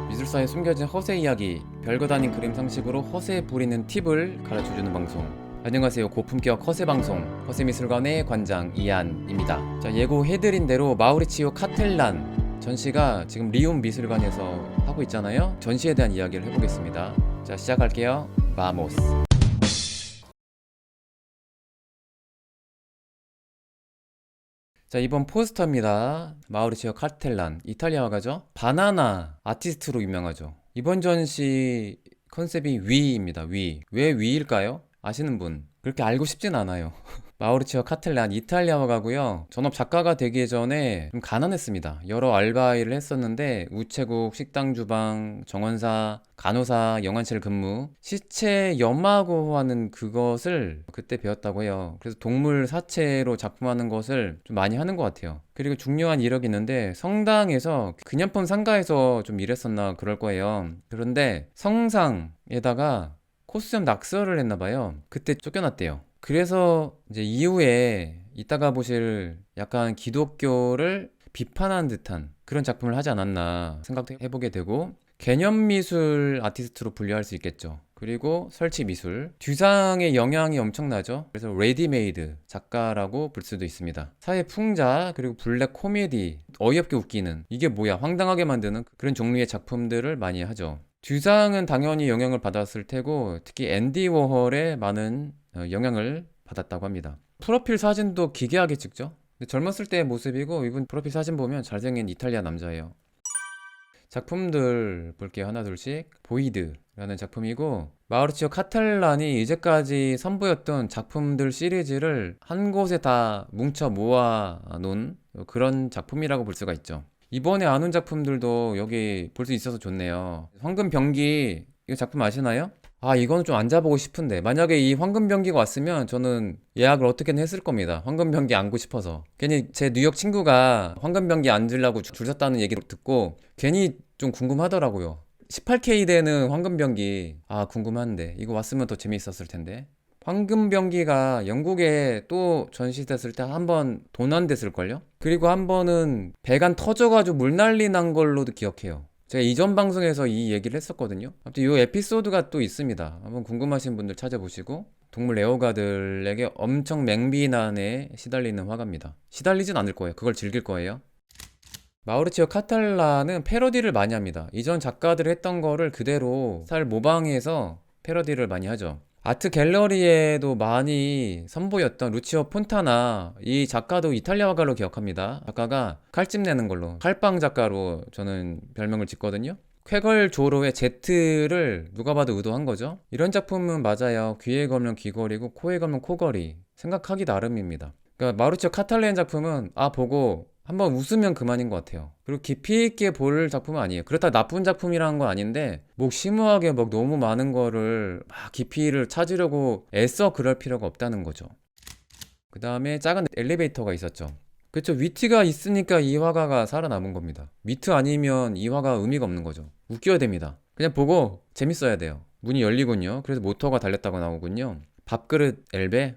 미술사에 숨겨진 허세 이야기, 별것 아닌 그림 상식으로 허세에 부리는 팁을 가르쳐주는 방송. 안녕하세요. 고품격 허세 방송 허세미술관의 관장 이한입니다. 자, 예고해드린 대로 마우리치오 카텔란 전시가 지금 리움 미술관에서 하고 있잖아요. 전시에 대한 이야기를 해보겠습니다. 자, 시작할게요. 바모스. 자, 이번 포스터입니다. 마우리치오 카텔란, 이탈리아 화가죠. 바나나 아티스트로 유명하죠. 이번 전시 컨셉이 위입니다. 위. 왜 위일까요? 아시는 분? 그렇게 알고 싶진 않아요. 마우리치오 카텔란, 이탈리아 화가고요. 전업 작가가 되기 전에 좀 가난했습니다. 여러 알바 일을 했었는데 우체국, 식당 주방, 정원사, 간호사, 영안실 근무, 시체 염하고 하는 그것을 그때 배웠다고 해요. 그래서 동물 사체로 작품하는 것을 좀 많이 하는 것 같아요. 그리고 중요한 이력이 있는데 성당에서 기념품 상가에서 좀 일했었나 그럴 거예요. 그런데 성상에다가 코스염 낙서를 했나 봐요. 그때 쫓겨났대요. 그래서 이제 이후에 이따가 보실 약간 기독교를 비판한 듯한 그런 작품을 하지 않았나 생각해보게 되고, 개념미술 아티스트로 분류할 수 있겠죠. 그리고 설치미술, 듀상의 영향이 엄청나죠. 그래서 레디메이드 작가라고 볼 수도 있습니다. 사회풍자, 그리고 블랙 코미디, 어이없게 웃기는, 이게 뭐야 황당하게 만드는 그런 종류의 작품들을 많이 하죠. 듀상은 당연히 영향을 받았을 테고, 특히 앤디 워홀의 많은 영향을 받았다고 합니다. 프로필 사진도 기괴하게 찍죠. 젊었을 때의 모습이고, 이분 프로필 사진 보면 잘생긴 이탈리아 남자예요. 작품들 볼게요. 하나 둘씩. 보이드라는 작품이고, 마우리치오 카텔란이 이제까지 선보였던 작품들 시리즈를 한 곳에 다 뭉쳐 모아 놓은 그런 작품이라고 볼 수가 있죠. 이번에 안 온 작품들도 여기 볼 수 있어서 좋네요. 황금병기, 이거 작품 아시나요? 아, 이거는 좀 앉아보고 싶은데, 만약에 이 황금병기가 왔으면 저는 예약을 어떻게든 했을 겁니다. 황금병기 앉고 싶어서. 괜히 제 뉴욕 친구가 황금병기 앉으려고 줄 섰다는 얘기를 듣고 괜히 좀 궁금하더라고요. 18K 되는 황금병기, 아 궁금한데 이거 왔으면 더 재밌었을 텐데. 황금병기가 영국에 또 전시됐을 때 한 번 도난됐을걸요? 그리고 한 번은 배관 터져가지고 물난리 난 걸로도 기억해요. 제가 이전 방송에서 이 얘기를 했었거든요. 아무튼 이 에피소드가 또 있습니다. 한번 궁금하신 분들 찾아보시고. 동물 애호가들에게 엄청 맹비난에 시달리는 화가입니다. 시달리진 않을 거예요. 그걸 즐길 거예요. 마우리치오 카탈라는 패러디를 많이 합니다. 이전 작가들이 했던 거를 그대로 살 모방해서 패러디를 많이 하죠. 아트 갤러리에도 많이 선보였던 루치오 폰타나, 이 작가도 이탈리아 화가로 기억합니다. 작가가 칼집 내는 걸로 칼빵 작가로 저는 별명을 짓거든요. 쾌걸 조로의 Z를 누가 봐도 의도한 거죠. 이런 작품은 맞아요. 귀에 걸면 귀걸이고 코에 걸면 코걸이. 생각하기 나름입니다. 그러니까 마우리치오 카탈레인 작품은 보고 한번 웃으면 그만인 것 같아요. 그리고 깊이 있게 볼 작품은 아니에요. 그렇다 나쁜 작품이라는 건 아닌데, 뭐 심오하게 막 너무 많은 거를 막 깊이를 찾으려고 애써 그럴 필요가 없다는 거죠. 그 다음에 작은 엘리베이터가 있었죠. 그렇죠. 위트가 있으니까 이 화가가 살아남은 겁니다. 위트 아니면 이 화가 의미가 없는 거죠. 웃겨야 됩니다. 그냥 보고 재밌어야 돼요. 문이 열리군요. 그래서 모터가 달렸다고 나오군요. 밥그릇 엘베.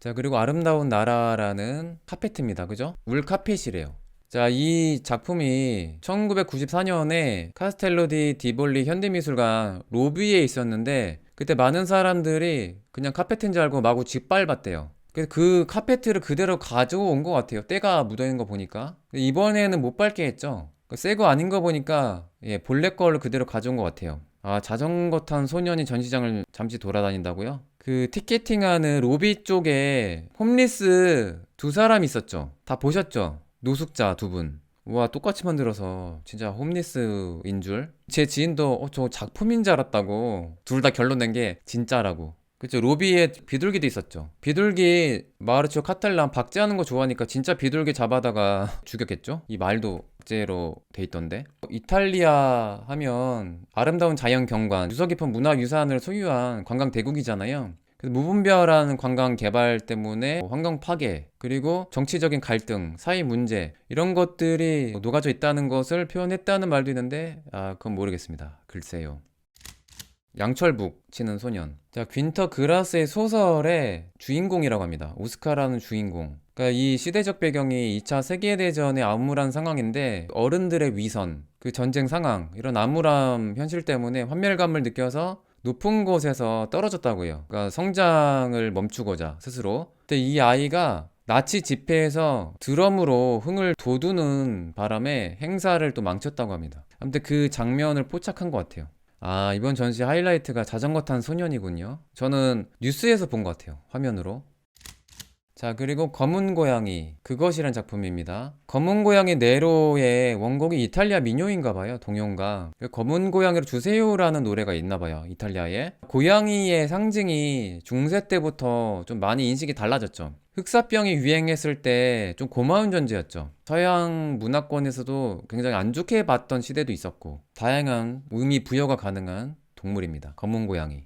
자, 그리고 아름다운 나라라는 카페트입니다. 그죠? 울 카펫이래요. 자, 이 작품이 1994년에 카스텔로 디 디볼리 현대미술관 로비에 있었는데, 그때 많은 사람들이 그냥 카페트인 줄 알고 마구 짓밟았대요. 그래서 그 카페트를 그대로 가져온 것 같아요. 때가 묻어있는 거 보니까. 이번에는 못 밟게 했죠. 새 거 아닌 거 보니까 본래 거를 그대로 가져온 것 같아요. 아, 자전거 탄 소년이 전시장을 잠시 돌아다닌다고요? 그 티켓팅하는 로비 쪽에 홈리스 두 사람 있었죠. 다 보셨죠? 노숙자 두 분. 와, 똑같이 만들어서 진짜 홈리스인 줄. 제 지인도 저 작품인 줄 알았다고. 둘 다 결론 낸 게 진짜라고. 그쵸. 로비에 비둘기도 있었죠. 비둘기, 마르치오 카탈란 박제하는 거 좋아하니까 진짜 비둘기 잡아다가 죽였겠죠? 이 말도 박제로 돼 있던데. 이탈리아 하면 아름다운 자연 경관, 유서 깊은 문화유산을 소유한 관광 대국이잖아요. 그래서 무분별한 관광 개발 때문에 환경 파괴, 그리고 정치적인 갈등, 사회 문제, 이런 것들이 녹아져 있다는 것을 표현했다는 말도 있는데, 그건 모르겠습니다. 글쎄요. 양철북 치는 소년. 자, 퀸터 그라스의 소설의 주인공이라고 합니다. 오스카라는 주인공. 그러니까 이 시대적 배경이 2차 세계대전의 암울한 상황인데 어른들의 위선, 그 전쟁 상황, 이런 암울함 현실 때문에 환멸감을 느껴서 높은 곳에서 떨어졌다고요. 그러니까 성장을 멈추고자 스스로. 근데 이 아이가 나치 집회에서 드럼으로 흥을 돋우는 바람에 행사를 또 망쳤다고 합니다. 아무튼 그 장면을 포착한 것 같아요. 아, 이번 전시 하이라이트가 자전거 탄 소년이군요. 저는 뉴스에서 본 것 같아요. 화면으로. 자, 그리고 검은 고양이. 그것이란 작품입니다. 검은 고양이 네로의 원곡이 이탈리아 민요인가 봐요. 동요인가. 그 검은 고양이를 주세요라는 노래가 있나 봐요. 이탈리아에. 고양이의 상징이 중세 때부터 좀 많이 인식이 달라졌죠. 흑사병이 유행했을 때 좀 고마운 존재였죠. 서양 문화권에서도 굉장히 안 좋게 봤던 시대도 있었고, 다양한 의미 부여가 가능한 동물입니다. 검은 고양이.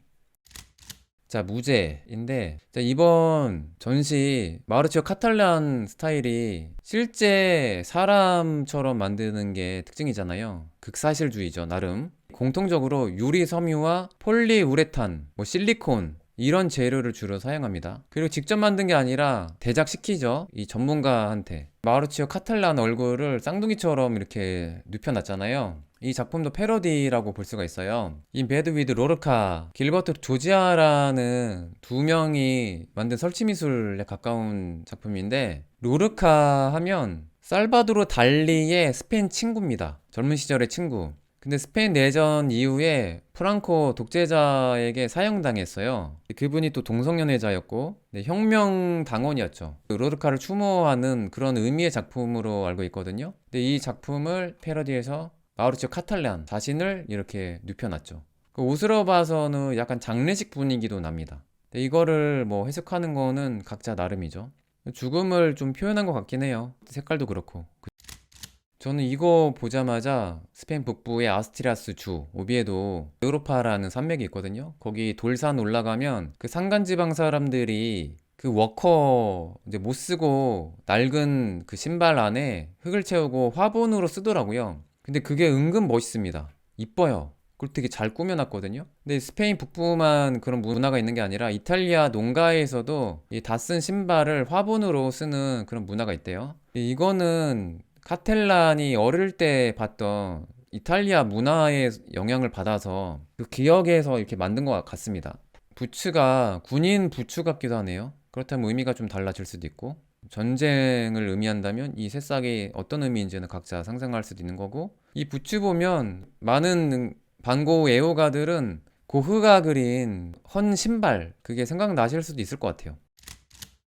자, 무제인데, 자, 이번 전시 마우리치오 카탈란 스타일이 실제 사람처럼 만드는 게 특징이잖아요. 극사실주의죠, 나름. 공통적으로 유리 섬유와 폴리우레탄, 뭐 실리콘 이런 재료를 주로 사용합니다. 그리고 직접 만든 게 아니라 대작시키죠, 이 전문가한테. 마우리치오 카탈란 얼굴을 쌍둥이처럼 이렇게 눕혀놨잖아요. 이 작품도 패러디라고 볼 수가 있어요. 인 배드 위드 로르카, 길버트 조지아라는 두 명이 만든 설치미술에 가까운 작품인데, 로르카 하면 살바도르 달리의 스페인 친구입니다. 젊은 시절의 친구. 근데 스페인 내전 이후에 프랑코 독재자에게 사형당했어요. 그분이 또 동성연애자였고, 네, 혁명당원이었죠. 로르카를 추모하는 그런 의미의 작품으로 알고 있거든요. 근데 이 작품을 패러디해서 마우리치오 카탈란 자신을 이렇게 눕혀놨죠. 그 옷으로 봐서는 약간 장례식 분위기도 납니다. 근데 이거를 뭐 해석하는 거는 각자 나름이죠. 죽음을 좀 표현한 것 같긴 해요. 색깔도 그렇고. 저는 이거 보자마자 스페인 북부의 아스티라스 주 오비에도 유로파라는 산맥이 있거든요. 거기 돌산 올라가면 그 산간지방 사람들이 그 워커 이제 못 쓰고 낡은 그 신발 안에 흙을 채우고 화분으로 쓰더라고요. 근데 그게 은근 멋있습니다. 이뻐요. 그리고 되게 잘 꾸며놨거든요. 근데 스페인 북부만 그런 문화가 있는 게 아니라 이탈리아 농가에서도 이 다 쓴 신발을 화분으로 쓰는 그런 문화가 있대요. 이거는 카텔란이 어릴 때 봤던 이탈리아 문화의 영향을 받아서 그 기억에서 이렇게 만든 것 같습니다. 부츠가 군인 부츠 같기도 하네요. 그렇다면 의미가 좀 달라질 수도 있고, 전쟁을 의미한다면 이 새싹이 어떤 의미인지는 각자 상상할 수도 있는 거고, 이 부츠 보면 많은 반고 애호가들은 고흐가 그린 헌 신발, 그게 생각나실 수도 있을 것 같아요.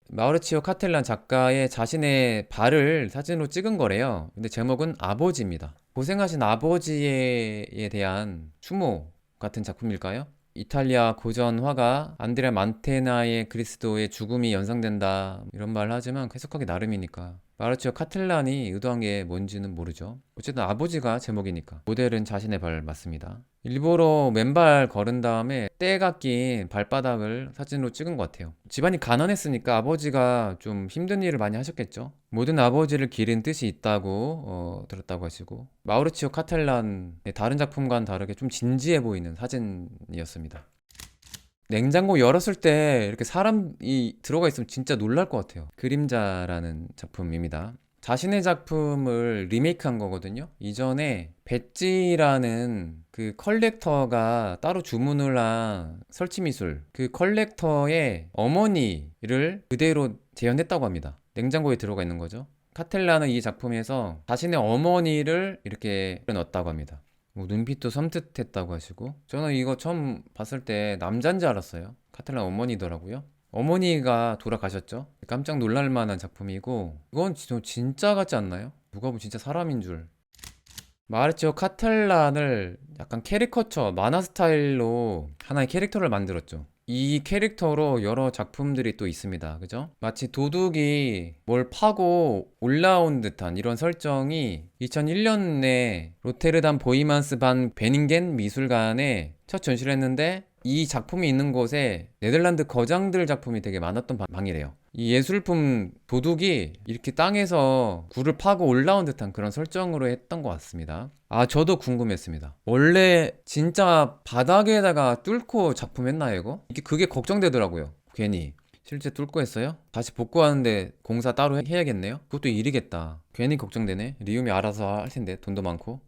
마우리치오 카텔란 작가의 자신의 발을 사진으로 찍은 거래요. 근데 제목은 아버지입니다. 고생하신 아버지에 대한 추모 같은 작품일까요? 이탈리아 고전 화가 안드레아 만테나의 그리스도의 죽음이 연상된다 이런 말을 하지만 해석하기 나름이니까 마르치오 카텔란이 의도한 게 뭔지는 모르죠. 어쨌든 아버지가 제목이니까 모델은 자신의 발 맞습니다. 일부러 맨발 걸은 다음에 때가 낀 발바닥을 사진으로 찍은 것 같아요. 집안이 가난했으니까 아버지가 좀 힘든 일을 많이 하셨겠죠. 모든 아버지를 기른 뜻이 있다고 들었다고 하시고, 마우리치오 카텔란의 다른 작품과는 다르게 좀 진지해 보이는 사진이었습니다. 냉장고 열었을 때 이렇게 사람이 들어가 있으면 진짜 놀랄 것 같아요. 그림자라는 작품입니다. 자신의 작품을 리메이크한 거거든요. 이전에 배지라는 그 컬렉터가 따로 주문을 한 설치미술, 그 컬렉터의 어머니를 그대로 재현했다고 합니다. 냉장고에 들어가 있는 거죠. 카텔라는 이 작품에서 자신의 어머니를 이렇게 넣었다고 합니다. 뭐 눈빛도 섬뜩했다고 하시고, 저는 이거 처음 봤을 때 남자인 줄 알았어요. 카텔란 어머니더라고요. 어머니가 돌아가셨죠. 깜짝 놀랄 만한 작품이고, 이건 진짜 같지 않나요? 누가 보면 진짜 사람인 줄. 마르치오 카텔란을 약간 캐리커처 만화 스타일로 하나의 캐릭터를 만들었죠. 이 캐릭터로 여러 작품들이 또 있습니다. 그죠? 마치 도둑이 뭘 파고 올라온 듯한 이런 설정이 2001년에 로테르담 보이만스 반 베닝겐 미술관에 첫 전시를 했는데, 이 작품이 있는 곳에 네덜란드 거장들 작품이 되게 많았던 방이래요. 이 예술품 도둑이 이렇게 땅에서 굴을 파고 올라온 듯한 그런 설정으로 했던 것 같습니다. 아, 저도 궁금했습니다. 원래 진짜 바닥에다가 뚫고 작품했나요, 이거? 그게 걱정되더라고요. 괜히. 실제 뚫고 했어요? 다시 복구하는데 공사 따로 해야겠네요? 그것도 일이겠다. 괜히 걱정되네. 리움이 알아서 할 텐데 돈도 많고.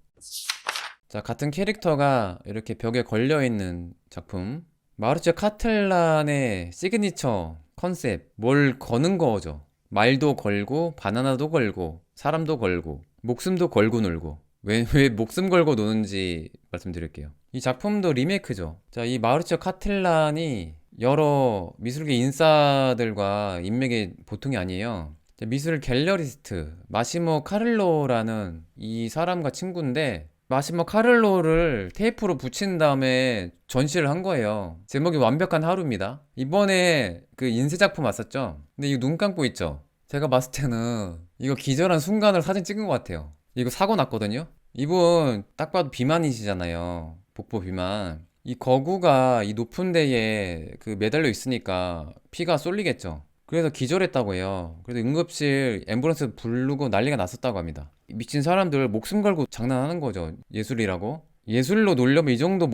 자, 같은 캐릭터가 이렇게 벽에 걸려있는 작품. 마르치오 카텔란의 시그니처 컨셉, 뭘 거는 거죠. 말도 걸고 바나나도 걸고 사람도 걸고 목숨도 걸고 놀고. 왜 목숨 걸고 노는지 말씀드릴게요. 이 작품도 리메이크죠. 자, 이 마우리치오 카텔란이 여러 미술계 인싸들과 인맥이 보통이 아니에요. 자, 미술 갤러리스트 마시모 카를로라는 이 사람과 친구인데, 마시모 카를로를 테이프로 붙인 다음에 전시를 한 거예요. 제목이 완벽한 하루입니다. 이번에 그 인쇄 작품 왔었죠. 근데 이거 눈 감고 있죠. 제가 봤을 때는 이거 기절한 순간을 사진 찍은 것 같아요. 이거 사고 났거든요. 이분 딱 봐도 비만이시잖아요. 복부 비만. 이 거구가 이 높은 데에 그 매달려 있으니까 피가 쏠리겠죠. 그래서 기절했다고 해요. 그래서 응급실 앰뷸런스 부르고 난리가 났었다고 합니다. 미친 사람들 목숨 걸고 장난하는 거죠. 예술이라고. 예술로 놀려면 이 정도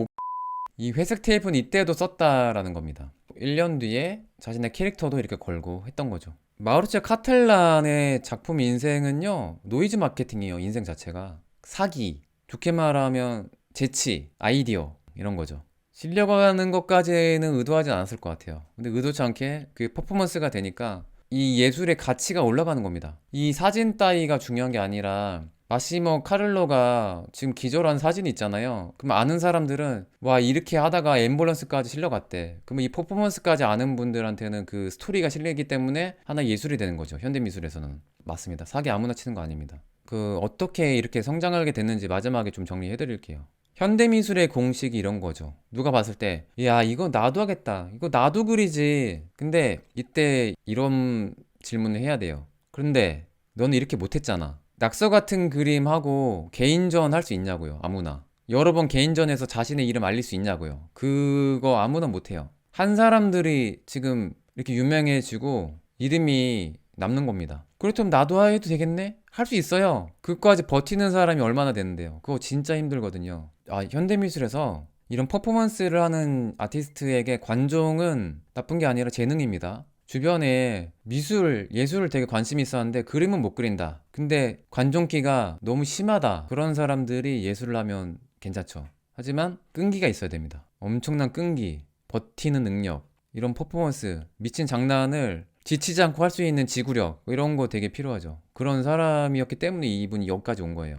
이 회색 테이프는 이때도 썼다라는 겁니다. 1년 뒤에 자신의 캐릭터도 이렇게 걸고 했던 거죠. 마우리치오 카텔란의 작품 인생은요, 노이즈 마케팅이에요. 인생 자체가 사기, 좋게 말하면 재치, 아이디어 이런 거죠. 실려가는 것까지는 의도하지 않았을 것 같아요. 근데 의도치 않게 그 퍼포먼스가 되니까 이 예술의 가치가 올라가는 겁니다. 이 사진 따위가 중요한 게 아니라, 마시모 카를로가 지금 기절한 사진이 있잖아요. 그럼 아는 사람들은 와, 이렇게 하다가 앰뷸런스까지 실려갔대. 그러면 이 퍼포먼스까지 아는 분들한테는 그 스토리가 실리기 때문에 하나의 예술이 되는 거죠. 현대미술에서는. 맞습니다. 사기 아무나 치는 거 아닙니다. 그 어떻게 이렇게 성장하게 됐는지 마지막에 좀 정리해 드릴게요. 현대미술의 공식이 이런 거죠. 누가 봤을 때, 야, 이거 나도 하겠다. 이거 나도 그리지. 근데 이때 이런 질문을 해야 돼요. 그런데 너는 이렇게 못했잖아. 낙서 같은 그림하고 개인전 할 수 있냐고요. 아무나. 여러 번 개인전에서 자신의 이름 알릴 수 있냐고요. 그거 아무나 못해요. 한 사람들이 지금 이렇게 유명해지고 이름이 남는 겁니다. 그렇다면 나도 해도 되겠네? 할 수 있어요. 그거까지 버티는 사람이 얼마나 되는데요. 그거 진짜 힘들거든요. 아, 현대미술에서 이런 퍼포먼스를 하는 아티스트에게 관종은 나쁜 게 아니라 재능입니다. 주변에 미술, 예술을 되게 관심이 있었는데 그림은 못 그린다. 근데 관종기가 너무 심하다. 그런 사람들이 예술을 하면 괜찮죠. 하지만 끈기가 있어야 됩니다. 엄청난 끈기, 버티는 능력, 이런 퍼포먼스, 미친 장난을 지치지 않고 할 수 있는 지구력, 이런 거 되게 필요하죠. 그런 사람이었기 때문에 이분이 여기까지 온 거예요.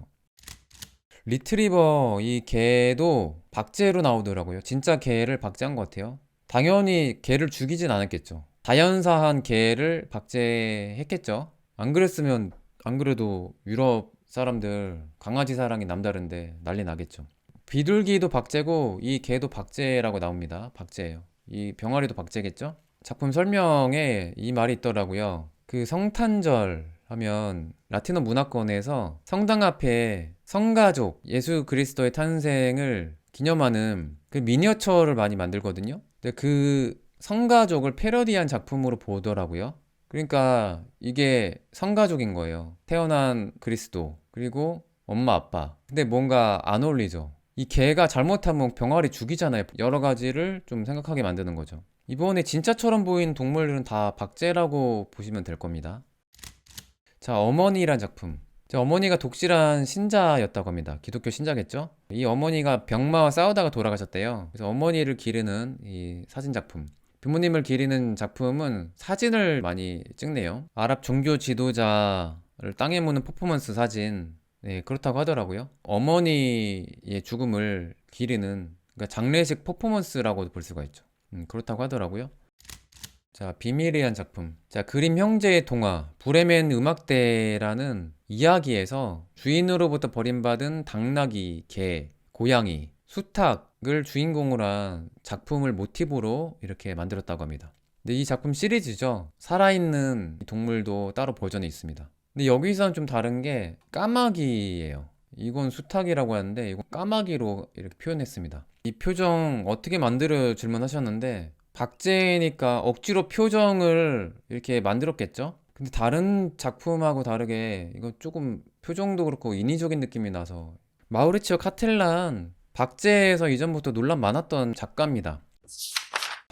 리트리버 이 개도 박제로 나오더라고요. 진짜 개를 박제한 것 같아요. 당연히 개를 죽이진 않았겠죠. 자연사한 개를 박제했겠죠. 안 그랬으면, 안 그래도 유럽 사람들 강아지 사랑이 남다른데 난리 나겠죠. 비둘기도 박제고 이 개도 박제라고 나옵니다. 박제예요. 이 병아리도 박제겠죠. 작품 설명에 이 말이 있더라고요. 그 성탄절 하면 라틴어 문화권에서 성당 앞에 성가족, 예수 그리스도의 탄생을 기념하는 그 미니어처를 많이 만들거든요. 근데 그 성가족을 패러디한 작품으로 보더라고요. 그러니까 이게 성가족인 거예요. 태어난 그리스도, 그리고 엄마, 아빠. 근데 뭔가 안 어울리죠. 이 개가 잘못하면 병아리 죽이잖아요. 여러 가지를 좀 생각하게 만드는 거죠. 이번에 진짜처럼 보이는 동물들은 다 박제라고 보시면 될 겁니다. 자, 어머니란 작품. 자, 어머니가 독실한 신자였다고 합니다. 기독교 신자겠죠? 이 어머니가 병마와 싸우다가 돌아가셨대요. 그래서 어머니를 기리는 이 사진 작품. 부모님을 기리는 작품은 사진을 많이 찍네요. 아랍 종교 지도자를 땅에 묻는 퍼포먼스 사진. 네, 그렇다고 하더라고요. 어머니의 죽음을 기리는, 그러니까 장례식 퍼포먼스라고도 볼 수가 있죠. 그렇다고 하더라고요. 자, 비밀이란 작품. 자, 그림 형제의 동화, 브레멘 음악대라는 이야기에서 주인으로부터 버림받은 당나귀, 개, 고양이, 수탉을 주인공으로 한 작품을 모티브로 이렇게 만들었다고 합니다. 근데 이 작품 시리즈죠. 살아있는 동물도 따로 버전이 있습니다. 근데 여기서는 좀 다른 게 까마귀예요. 이건 수탉이라고 하는데 이건 까마귀로 이렇게 표현했습니다. 이 표정 어떻게 만들어 질문하셨는데, 박제니까 억지로 표정을 이렇게 만들었겠죠? 근데 다른 작품하고 다르게 이건 조금 표정도 그렇고 인위적인 느낌이 나서. 마우리치오 카텔란 박제에서 이전부터 논란 많았던 작가입니다.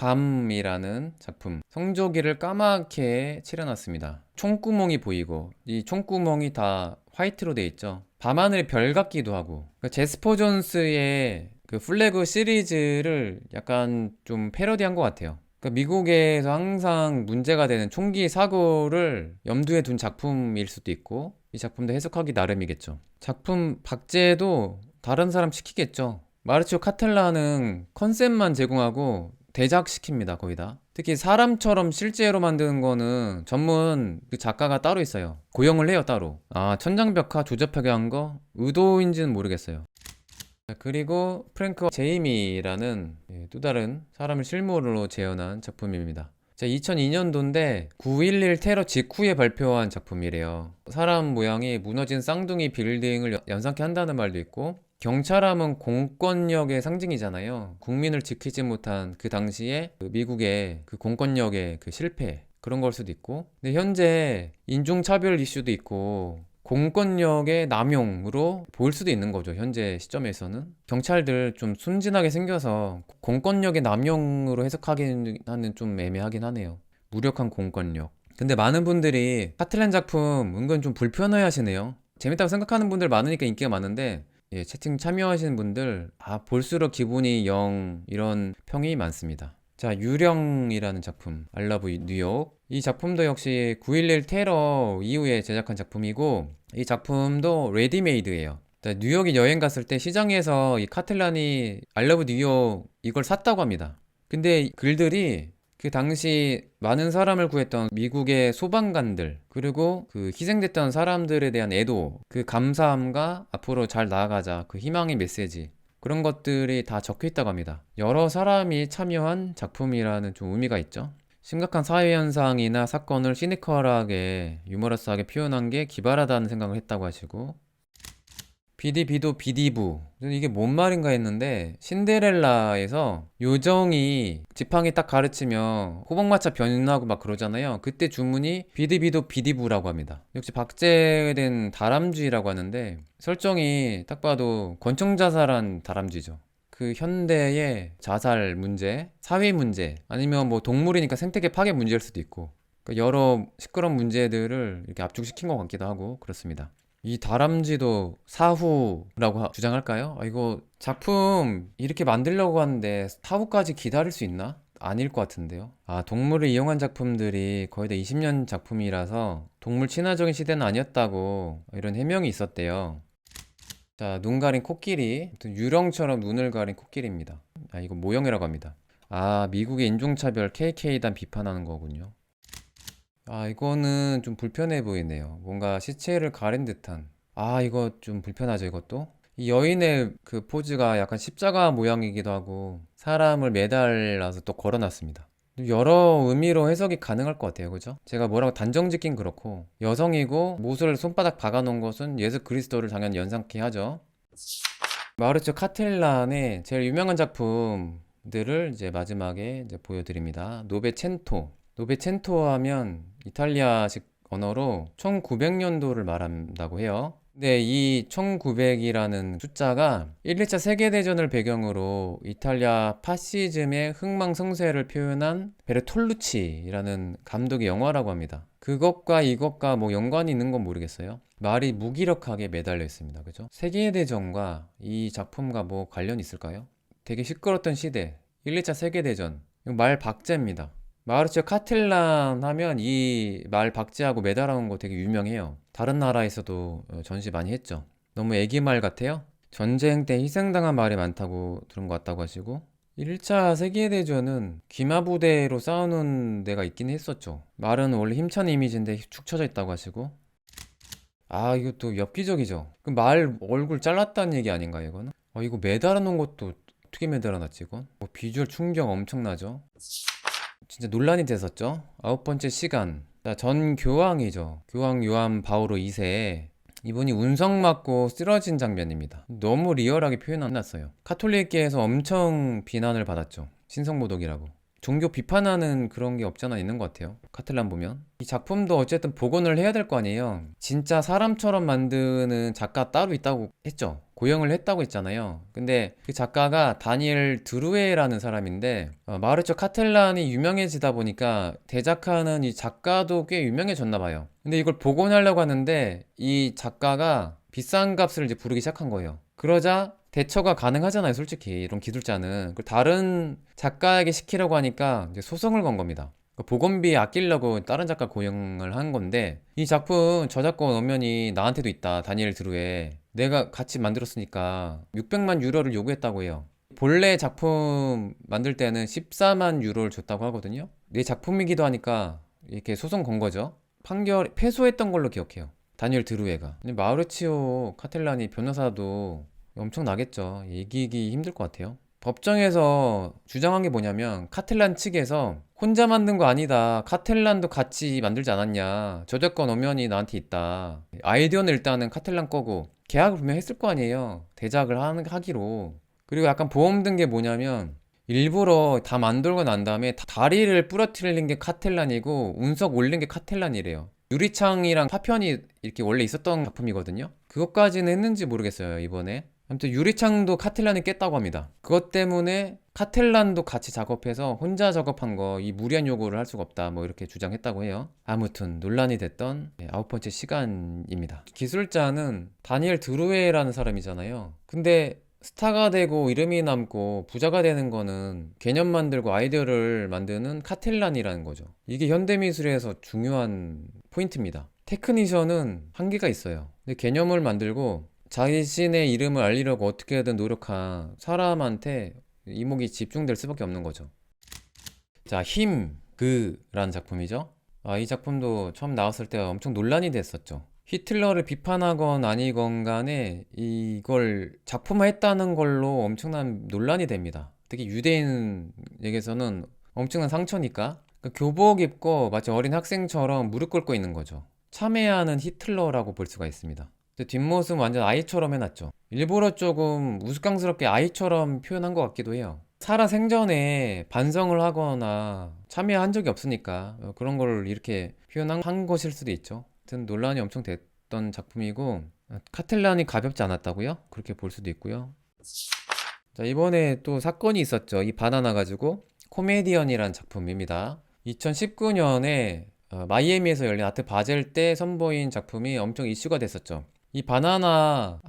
밤이라는 작품. 성조기를 까맣게 칠해놨습니다. 총구멍이 보이고 이 총구멍이 다 화이트로 돼 있죠. 밤하늘의 별 같기도 하고. 그러니까 제스퍼 존스의 그 플래그 시리즈를 약간 좀 패러디한 것 같아요. 그러니까 미국에서 항상 문제가 되는 총기 사고를 염두에 둔 작품일 수도 있고, 이 작품도 해석하기 나름이겠죠. 작품 박제도 다른 사람 시키겠죠. 마르치오 카텔라는 컨셉만 제공하고 대작시킵니다, 거의 다. 특히 사람처럼 실제로 만드는 거는 전문 그 작가가 따로 있어요. 고용을 해요, 따로. 아, 천장벽화 조잡하게 한 거 의도인지는 모르겠어요. 자, 그리고 프랭크 제이미라는 또 다른 사람을 실물로 재현한 작품입니다. 자, 2002년도인데 9.11 테러 직후에 발표한 작품이래요. 사람 모양이 무너진 쌍둥이 빌딩을 연상케 한다는 말도 있고, 경찰함은 공권력의 상징이잖아요. 국민을 지키지 못한 그 당시에 그 미국의 그 공권력의 그 실패, 그런 걸 수도 있고, 근데 현재 인종차별 이슈도 있고 공권력의 남용으로 보일 수도 있는 거죠. 현재 시점에서는 경찰들 좀 순진하게 생겨서 공권력의 남용으로 해석하기는 좀 애매하긴 하네요. 무력한 공권력. 근데 많은 분들이 카틀란 작품 은근 좀 불편해 하시네요. 재밌다고 생각하는 분들 많으니까 인기가 많은데, 예, 채팅 참여하시는 분들 볼수록 기분이 영, 이런 평이 많습니다. 자, 유령이라는 작품, 알라브 뉴욕. 이 작품도 역시 9.11 테러 이후에 제작한 작품이고, 이 작품도 레디메이드예요. 뉴욕에 여행 갔을 때 시장에서 이 카틀란이 알라브 뉴욕 이걸 샀다고 합니다. 근데 글들이 그 당시 많은 사람을 구했던 미국의 소방관들, 그리고 그 희생됐던 사람들에 대한 애도, 그 감사함과 앞으로 잘 나아가자, 그 희망의 메시지, 그런 것들이 다 적혀 있다고 합니다. 여러 사람이 참여한 작품이라는 좀 의미가 있죠. 심각한 사회현상이나 사건을 시니컬하게 유머러스하게 표현한 게 기발하다는 생각을 했다고 하시고, 비디비도 비디부, 이게 뭔 말인가 했는데, 신데렐라에서 요정이 지팡이 딱 가르치면 호박마차 변하고 막 그러잖아요. 그때 주문이 비디비도 비디부라고 합니다. 역시 박제된 다람쥐라고 하는데, 설정이 딱 봐도 권총자살한 다람쥐죠. 그 현대의 자살 문제, 사회 문제, 아니면 뭐 동물이니까 생태계 파괴 문제일 수도 있고, 그러니까 여러 시끄러운 문제들을 이렇게 압축시킨 것 같기도 하고 그렇습니다. 이 다람쥐도 사후라고 주장할까요? 이거 작품 이렇게 만들려고 하는데 사후까지 기다릴 수 있나? 아닐 것 같은데요. 동물을 이용한 작품들이 거의 다 20년 작품이라서 동물 친화적인 시대는 아니었다고 이런 해명이 있었대요. 자, 눈 가린 코끼리. 아무튼 유령처럼 눈을 가린 코끼리입니다. 이거 모형이라고 합니다. 미국의 인종차별 KK단 비판하는 거군요. 이거는 좀 불편해 보이네요. 뭔가 시체를 가린 듯한. 이거 좀 불편하죠, 이것도. 이 여인의 그 포즈가 약간 십자가 모양이기도 하고, 사람을 매달아서 또 걸어놨습니다. 여러 의미로 해석이 가능할 것 같아요, 그죠? 제가 뭐라고 단정 짓긴 그렇고, 여성이고 못을 손바닥 박아놓은 것은 예수 그리스도를 당연히 연상케 하죠. 마우리치오 카텔란의 제일 유명한 작품들을 이제 마지막에 이제 보여드립니다. 노베첸토. 노베첸토 하면 이탈리아식 언어로 1900년도를 말한다고 해요. 근데 이 1900이라는 숫자가 1, 2차 세계대전을 배경으로 이탈리아 파시즘의 흥망성쇠를 표현한 베르톨루치라는 감독의 영화라고 합니다. 그것과 이것과 뭐 연관이 있는 건 모르겠어요. 말이 무기력하게 매달려 있습니다. 그죠? 세계대전과 이 작품과 뭐 관련이 있을까요? 되게 시끄러웠던 시대, 1, 2차 세계대전. 이거 말 박제입니다. 마우리치오 카텔란 하면 이 말 박제하고 매달아놓은 거 되게 유명해요. 다른 나라에서도 전시 많이 했죠. 너무 애기 말 같아요? 전쟁 때 희생당한 말이 많다고 들은 것 같다고 하시고, 1차 세계대전은 기마부대로 싸우는 데가 있긴 했었죠. 말은 원래 힘찬 이미지인데 축 처져 있다고 하시고, 이것도 엽기적이죠. 그 말 얼굴 잘랐다는 얘기 아닌가, 이거는? 이거 매달아 놓은 것도 어떻게 매달아 놨지, 이건? 비주얼 충격 엄청나죠? 진짜 논란이 됐었죠. 9번째 시간. 전 교황이죠. 교황 요한 바오로 2세. 이분이 운석 맞고 쓰러진 장면입니다. 너무 리얼하게 표현해놨어요. 카톨릭계에서 엄청 비난을 받았죠. 신성모독이라고. 종교 비판하는 그런 게 없잖아 있는 것 같아요. 카텔란 보면 이 작품도 어쨌든 복원을 해야 될 거 아니에요. 진짜 사람처럼 만드는 작가 따로 있다고 했죠. 고용을 했다고 했잖아요. 근데 그 작가가 다니엘 드루에라는 사람인데 마우리cio 카텔란이 유명해지다 보니까 대작하는 이 작가도 꽤 유명해졌나 봐요. 근데 이걸 복원하려고 하는데 이 작가가 비싼 값을 이제 부르기 시작한 거예요. 그러자 대처가 가능하잖아요, 솔직히. 이런 기술자는. 다른 작가에게 시키려고 하니까 이제 소송을 건 겁니다. 보건비 아끼려고 다른 작가 고용을 한 건데, 이 작품 저작권 엄연히 나한테도 있다, 다니엘 드루에. 내가 같이 만들었으니까 600만 유로를 요구했다고 해요. 본래 작품 만들 때는 14만 유로를 줬다고 하거든요. 내 작품이기도 하니까 이렇게 소송 건 거죠. 판결 패소했던 걸로 기억해요. 다니엘 드루에가. 마우리치오 카텔란이 변호사도 엄청 나겠죠. 이기기 힘들 것 같아요. 법정에서 주장한 게 뭐냐면 카텔란 측에서 혼자 만든 거 아니다. 카텔란도 같이 만들지 않았냐. 저작권 엄연히 나한테 있다. 아이디어는 일단은 카텔란 거고 계약을 분명 했을 거 아니에요. 대작을 하기로. 그리고 약간 보험 든 게 뭐냐면 일부러 다 만들고 난 다음에 다리를 부러뜨린 게 카텔란이고 운석 올린 게 카텔란이래요. 유리창이랑 파편이 이렇게 원래 있었던 작품이거든요. 그것까지는 했는지 모르겠어요, 이번에. 아무튼 유리창도 카텔란이 깼다고 합니다. 그것 때문에 카텔란도 같이 작업해서 혼자 작업한 거 이 무리한 요구를 할 수가 없다 뭐 이렇게 주장했다고 해요. 아무튼 논란이 됐던 9번째 시간입니다. 기술자는 다니엘 드루에라는 사람이잖아요. 근데 스타가 되고 이름이 남고 부자가 되는 거는 개념 만들고 아이디어를 만드는 카텔란이라는 거죠. 이게 현대미술에서 중요한 포인트입니다. 테크니션은 한계가 있어요. 근데 개념을 만들고 자신의 이름을 알리려고 어떻게든 노력한 사람한테 이목이 집중될 수밖에 없는 거죠. 자, 그라는 작품이죠. 이 작품도 처음 나왔을 때 엄청 논란이 됐었죠. 히틀러를 비판하건 아니건 간에 이걸 작품화했다는 걸로 엄청난 논란이 됩니다. 특히 유대인에게서는 엄청난 상처니까. 그러니까 교복 입고 마치 어린 학생처럼 무릎 꿇고 있는 거죠. 참회하는 히틀러라고 볼 수가 있습니다. 뒷모습은 완전 아이처럼 해놨죠. 일부러 조금 우스꽝스럽게 아이처럼 표현한 것 같기도 해요. 살아 생전에 반성을 하거나 참여한 적이 없으니까 그런 걸 이렇게 표현한 것일 수도 있죠. 하여튼 논란이 엄청 됐던 작품이고 카텔란이 가볍지 않았다고요? 그렇게 볼 수도 있고요. 자, 이번에 또 사건이 있었죠. 이 바나나 가지고 코미디언이란 작품입니다. 2019년에 마이애미에서 열린 아트 바젤 때 선보인 작품이 엄청 이슈가 됐었죠. 이 바나나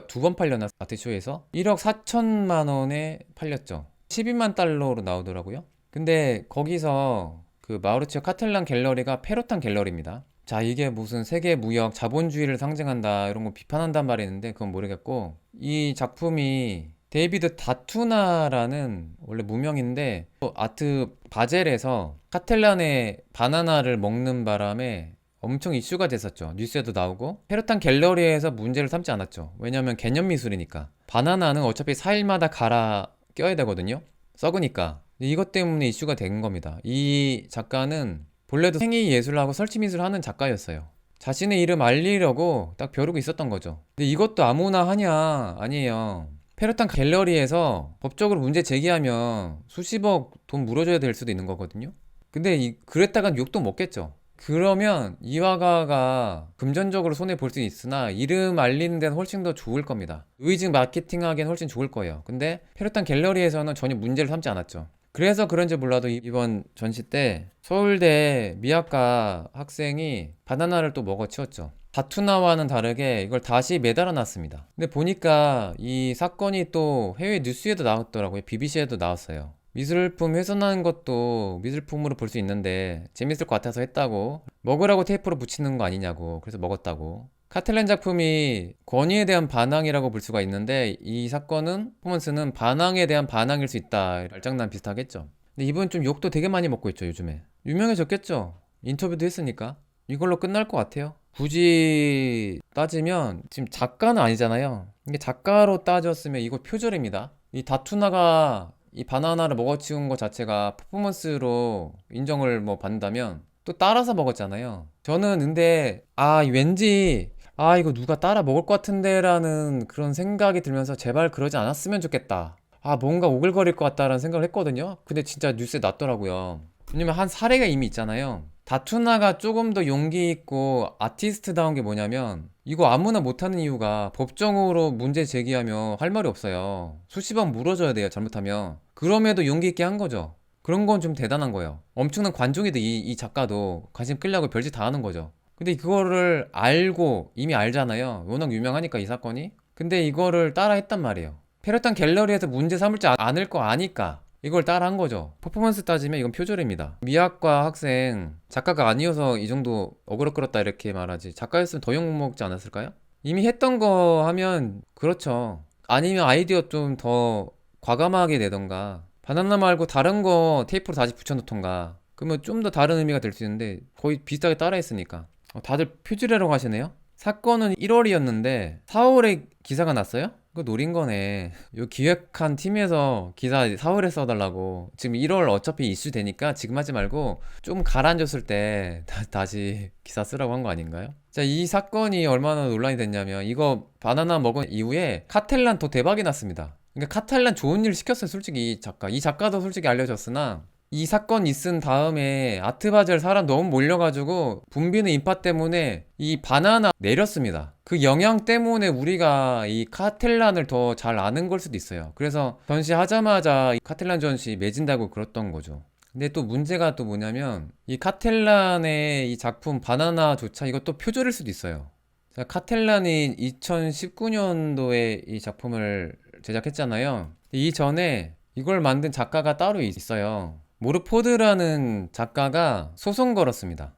두 번 팔렸나 아트쇼에서 1억 4천만 원에 팔렸죠. 12만 달러로 나오더라고요. 근데 거기서 그 마우리치오 카텔란 갤러리가 페로탄 갤러리입니다. 자, 이게 무슨 세계 무역 자본주의를 상징한다 이런 거 비판한단 말이 있는데 그건 모르겠고, 이 작품이 데이비드 다투나라는 원래 무명인데 아트 바젤에서 카텔란의 바나나를 먹는 바람에 엄청 이슈가 됐었죠. 뉴스에도 나오고 페르탄 갤러리에서 문제를 삼지 않았죠. 왜냐면 개념 미술이니까. 바나나는 어차피 4일마다 갈아 껴야 되거든요. 썩으니까. 이것 때문에 이슈가 된 겁니다. 이 작가는 본래도 생이 예술하고 설치 미술을 하는 작가였어요. 자신의 이름 알리려고 딱 벼르고 있었던 거죠. 근데 이것도 아무나 하냐? 아니에요. 페르탄 갤러리에서 법적으로 문제 제기하면 수십억 돈 물어줘야 될 수도 있는 거거든요. 근데 그랬다간 욕도 먹겠죠. 그러면 이화가가 금전적으로 손해 볼 수 있으나 이름 알리는 데는 훨씬 더 좋을 겁니다. 노이즈 마케팅 하기엔 훨씬 좋을 거예요. 근데 페르탄 갤러리에서는 전혀 문제를 삼지 않았죠. 그래서 그런지 몰라도 이번 전시 때 서울대 미학과 학생이 바나나를 또 먹어치웠죠. 다투나와는 다르게 이걸 다시 매달아 놨습니다. 근데 보니까 이 사건이 또 해외 뉴스에도 나왔더라고요. BBC에도 나왔어요. 미술품 훼손하는 것도 미술품으로 볼 수 있는데 재밌을 것 같아서 했다고, 먹으라고 테이프로 붙이는 거 아니냐고, 그래서 먹었다고. 카텔란 작품이 권위에 대한 반항이라고 볼 수가 있는데 이 사건은 퍼포먼스는 반항에 대한 반항일 수 있다. 말장난 비슷하겠죠. 근데 이분 좀 욕도 되게 많이 먹고 있죠, 요즘에. 유명해졌겠죠. 인터뷰도 했으니까. 이걸로 끝날 것 같아요. 굳이 따지면 지금 작가는 아니잖아요. 이게 작가로 따졌으면 이거 표절입니다. 이 다투나가 이 바나나를 먹어치운 것 자체가 퍼포먼스로 인정을 뭐 받는다면 또 따라서 먹었잖아요. 저는 근데 왠지 이거 누가 따라 먹을 것 같은데 라는 그런 생각이 들면서 제발 그러지 않았으면 좋겠다. 뭔가 오글거릴 것 같다라는 생각을 했거든요. 근데 진짜 뉴스에 났더라고요. 왜냐면 한 사례가 이미 있잖아요. 다투나가 조금 더 용기 있고 아티스트다운 게 뭐냐면 이거 아무나 못하는 이유가 법정으로 문제 제기하면 할 말이 없어요. 수십억 물어줘야 돼요, 잘못하면. 그럼에도 용기 있게 한 거죠. 그런 건 좀 대단한 거예요. 엄청난 관중이도 이 작가도 관심 끌려고 별짓 다 하는 거죠. 근데 그거를 알고 이미 알잖아요. 워낙 유명하니까 이 사건이. 근데 이거를 따라 했단 말이에요. 페loton 갤러리에서 문제 삼을지 않을 거 아니까 이걸 따라 한 거죠. 퍼포먼스 따지면 이건 표절입니다. 미학과 학생 작가가 아니어서 이 정도 어그러끌었다 이렇게 말하지, 작가였으면 더 욕먹지 않았을까요? 이미 했던 거 하면 그렇죠. 아니면 아이디어 좀 더 과감하게 내던가, 바나나 말고 다른 거 테이프로 다시 붙여놓던가, 그러면 좀 더 다른 의미가 될 수 있는데 거의 비슷하게 따라했으니까. 다들 표절이라고 하시네요. 사건은 1월이었는데 4월에 기사가 났어요? 그거 노린 거네. 요 기획한 팀에서 기사 4월에 써달라고. 지금 1월 어차피 이슈 되니까 지금 하지 말고 좀 가라앉았을 때 다시 기사 쓰라고 한 거 아닌가요? 자, 이 사건이 얼마나 논란이 됐냐면 이거 바나나 먹은 이후에 카텔란 더 대박이 났습니다. 그러니까 카텔란 좋은 일 시켰어요, 솔직히. 이 작가도 솔직히 알려졌으나 이 사건 있은 다음에 아트바젤 사람 너무 몰려가지고 붐비는 인파 때문에 이 바나나 내렸습니다. 그 영향 때문에 우리가 이 카텔란을 더 잘 아는 걸 수도 있어요. 그래서 전시하자마자 이 카텔란 전시 매진다고 그랬던 거죠. 근데 또 문제가 또 뭐냐면 이 카텔란의 이 작품 바나나조차 이것도 표절일 수도 있어요. 자, 카텔란이 2019년도에 이 작품을 제작했잖아요. 이전에 이걸 만든 작가가 따로 있어요. 모르포드라는 작가가 소송 걸었습니다.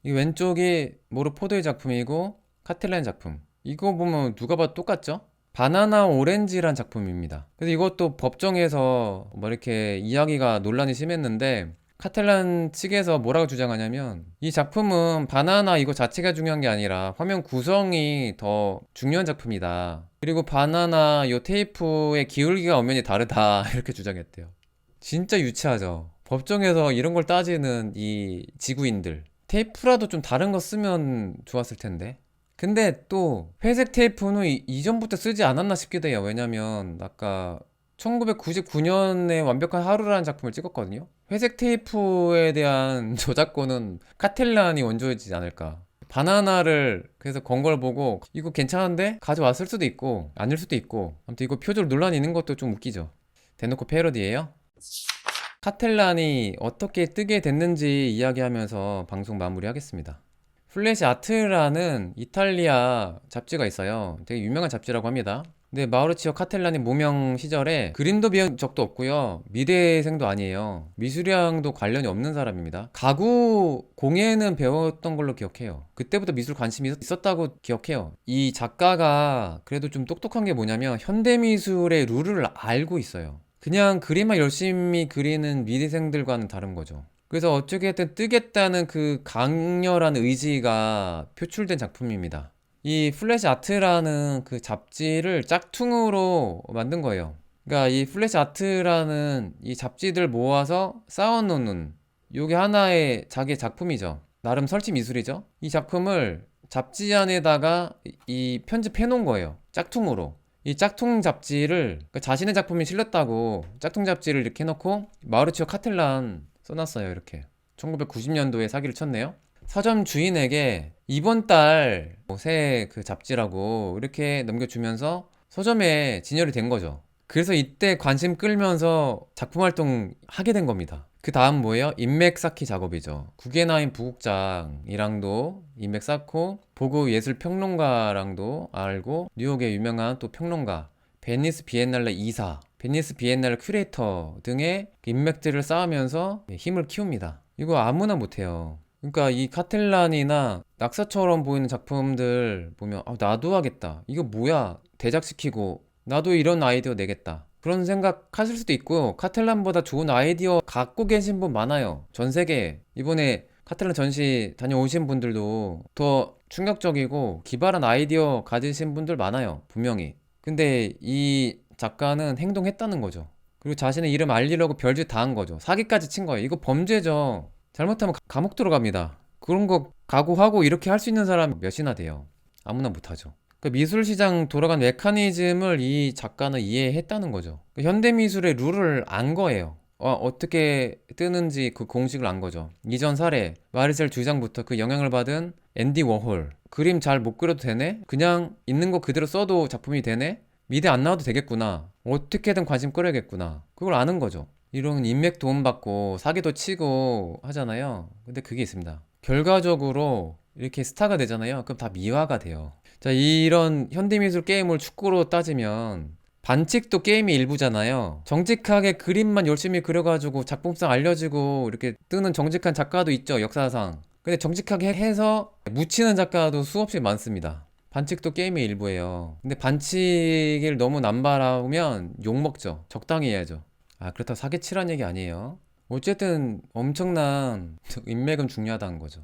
이 왼쪽이 모르포드의 작품이고 카텔란 작품. 이거 보면 누가 봐도 똑같죠? 바나나 오렌지란 작품입니다. 그래서 이것도 법정에서 뭐 이렇게 이야기가 논란이 심했는데 카텔란 측에서 뭐라고 주장하냐면 이 작품은 바나나 이거 자체가 중요한 게 아니라 화면 구성이 더 중요한 작품이다. 그리고 바나나 요 테이프의 기울기가 엄연히 다르다 이렇게 주장했대요. 진짜 유치하죠. 법정에서 이런 걸 따지는 이 지구인들. 테이프라도 좀 다른 거 쓰면 좋았을 텐데. 근데 또 회색 테이프는 이전부터 쓰지 않았나 싶기도 해요. 왜냐면 아까 1999년에 완벽한 하루라는 작품을 찍었거든요. 회색 테이프에 대한 저작권은 카텔란이 원조이지 않을까. 바나나를 그래서 건 걸 보고 이거 괜찮은데 가져왔을 수도 있고 아닐 수도 있고, 아무튼 이거 표절 논란이 있는 것도 좀 웃기죠. 대놓고 패러디예요. 카텔란이 어떻게 뜨게 됐는지 이야기하면서 방송 마무리하겠습니다. 플래시 아트라는 이탈리아 잡지가 있어요. 되게 유명한 잡지라고 합니다. 근데 마우리치오 카텔란이 무명 시절에 그림도 배운 적도 없고요. 미대생도 아니에요. 미술이랑도 관련이 없는 사람입니다. 가구 공예는 배웠던 걸로 기억해요. 그때부터 미술 관심이 있었다고 기억해요. 이 작가가 그래도 좀 똑똑한 게 뭐냐면 현대미술의 룰을 알고 있어요. 그냥 그림만 열심히 그리는 미대생들과는 다른 거죠. 그래서 어떻게든 뜨겠다는 그 강렬한 의지가 표출된 작품입니다. 이 플래시 아트라는 그 잡지를 짝퉁으로 만든 거예요. 그러니까 이 플래시 아트라는 이 잡지들 모아서 쌓아놓는 요게 하나의 자기 작품이죠. 나름 설치 미술이죠. 이 작품을 잡지 안에다가 이 편집해 놓은 거예요. 짝퉁으로. 이 짝퉁 잡지를 그러니까 자신의 작품이 실렸다고 짝퉁 잡지를 이렇게 해놓고 마우리치오 카텔란 써놨어요. 이렇게 1990년도에 사기를 쳤네요. 서점 주인에게 이번 달 새 그 잡지라고 이렇게 넘겨주면서 서점에 진열이 된 거죠. 그래서 이때 관심 끌면서 작품 활동 하게 된 겁니다. 그 다음 뭐예요? 인맥 쌓기 작업이죠. 구겐하임 부국장이랑도 인맥 쌓고, 보그 예술 평론가랑도 알고, 뉴욕의 유명한 또 평론가, 베니스 비엔날레 이사, 베니스 비엔날레 큐레이터 등의 인맥들을 쌓으면서 힘을 키웁니다. 이거 아무나 못해요. 그러니까 이 카텔란이나 낙서처럼 보이는 작품들 보면 나도 하겠다. 이거 뭐야? 대작시키고 나도 이런 아이디어 내겠다. 그런 생각 하실 수도 있고, 카텔란보다 좋은 아이디어 갖고 계신 분 많아요. 전 세계에. 이번에 카텔란 전시 다녀오신 분들도 더 충격적이고 기발한 아이디어 가지신 분들 많아요. 분명히. 근데 이 작가는 행동했다는 거죠. 그리고 자신의 이름 알리려고 별짓 다 한 거죠. 사기까지 친 거예요. 이거 범죄죠. 잘못하면 감옥 들어갑니다. 그런 거 각오하고 이렇게 할 수 있는 사람 몇이나 돼요. 아무나 못하죠. 그 미술 시장 돌아간 메커니즘을 이 작가는 이해했다는 거죠. 그 현대 미술의 룰을 안 거예요. 어떻게 뜨는지 그 공식을 안 거죠. 이전 사례, 마르셀 두장부터 그 영향을 받은 앤디 워홀. 그림 잘 못 그려도 되네? 그냥 있는 거 그대로 써도 작품이 되네? 미대 안 나와도 되겠구나. 어떻게든 관심 끌어야겠구나. 그걸 아는 거죠. 이런 인맥 도움받고 사기도 치고 하잖아요. 근데 그게 있습니다. 결과적으로 이렇게 스타가 되잖아요. 그럼 다 미화가 돼요. 자, 이런 현대미술 게임을 축구로 따지면 반칙도 게임의 일부잖아요. 정직하게 그림만 열심히 그려가지고 작품성 알려지고 이렇게 뜨는 정직한 작가도 있죠, 역사상. 근데 정직하게 해서 묻히는 작가도 수없이 많습니다. 반칙도 게임의 일부예요. 근데 반칙을 너무 남발하면 욕먹죠. 적당히 해야죠. 그렇다고 사기치란 얘기 아니에요. 어쨌든 엄청난 인맥은 중요하다는 거죠.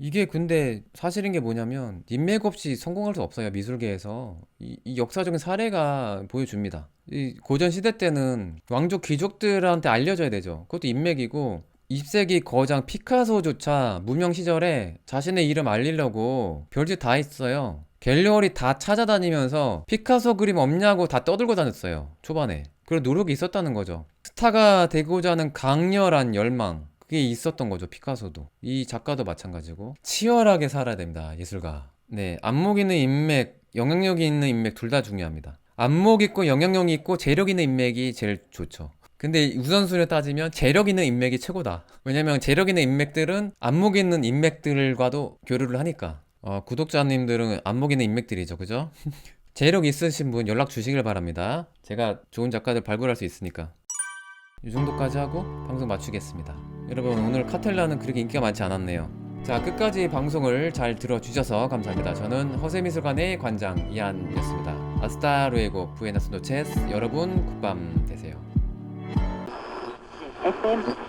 이게 근데 사실인 게 뭐냐면 인맥 없이 성공할 수 없어요, 미술계에서. 이 역사적인 사례가 보여줍니다. 이 고전 시대 때는 왕족 귀족들한테 알려져야 되죠. 그것도 인맥이고 20세기 거장 피카소조차 무명 시절에 자신의 이름 알리려고 별짓 다 했어요. 갤러리 다 찾아다니면서 피카소 그림 없냐고 다 떠들고 다녔어요, 초반에. 그런 노력이 있었다는 거죠. 스타가 되고자 하는 강렬한 열망, 그게 있었던 거죠, 피카소도. 이 작가도 마찬가지고. 치열하게 살아야 됩니다, 예술가. 네, 안목 있는 인맥, 영향력 있는 인맥 둘 다 중요합니다. 안목 있고 영향력 있고 재력 있는 인맥이 제일 좋죠. 근데 우선순위를 따지면 재력 있는 인맥이 최고다. 왜냐면 재력 있는 인맥들은 안목 있는 인맥들과도 교류를 하니까. 구독자님들은 안목 있는 인맥들이죠, 그죠? 재력 있으신 분 연락 주시길 바랍니다. 제가 좋은 작가들 발굴할 수 있으니까. 이 정도까지 하고 방송 마치겠습니다. 여러분, 오늘 카텔라는 그렇게 인기가 많지 않았네요. 자, 끝까지 방송을 잘 들어주셔서 감사합니다. 저는 허세미술관의 관장 이한이었습니다. 아스타 루에고 부에나스 노체스. 여러분 굿밤 되세요.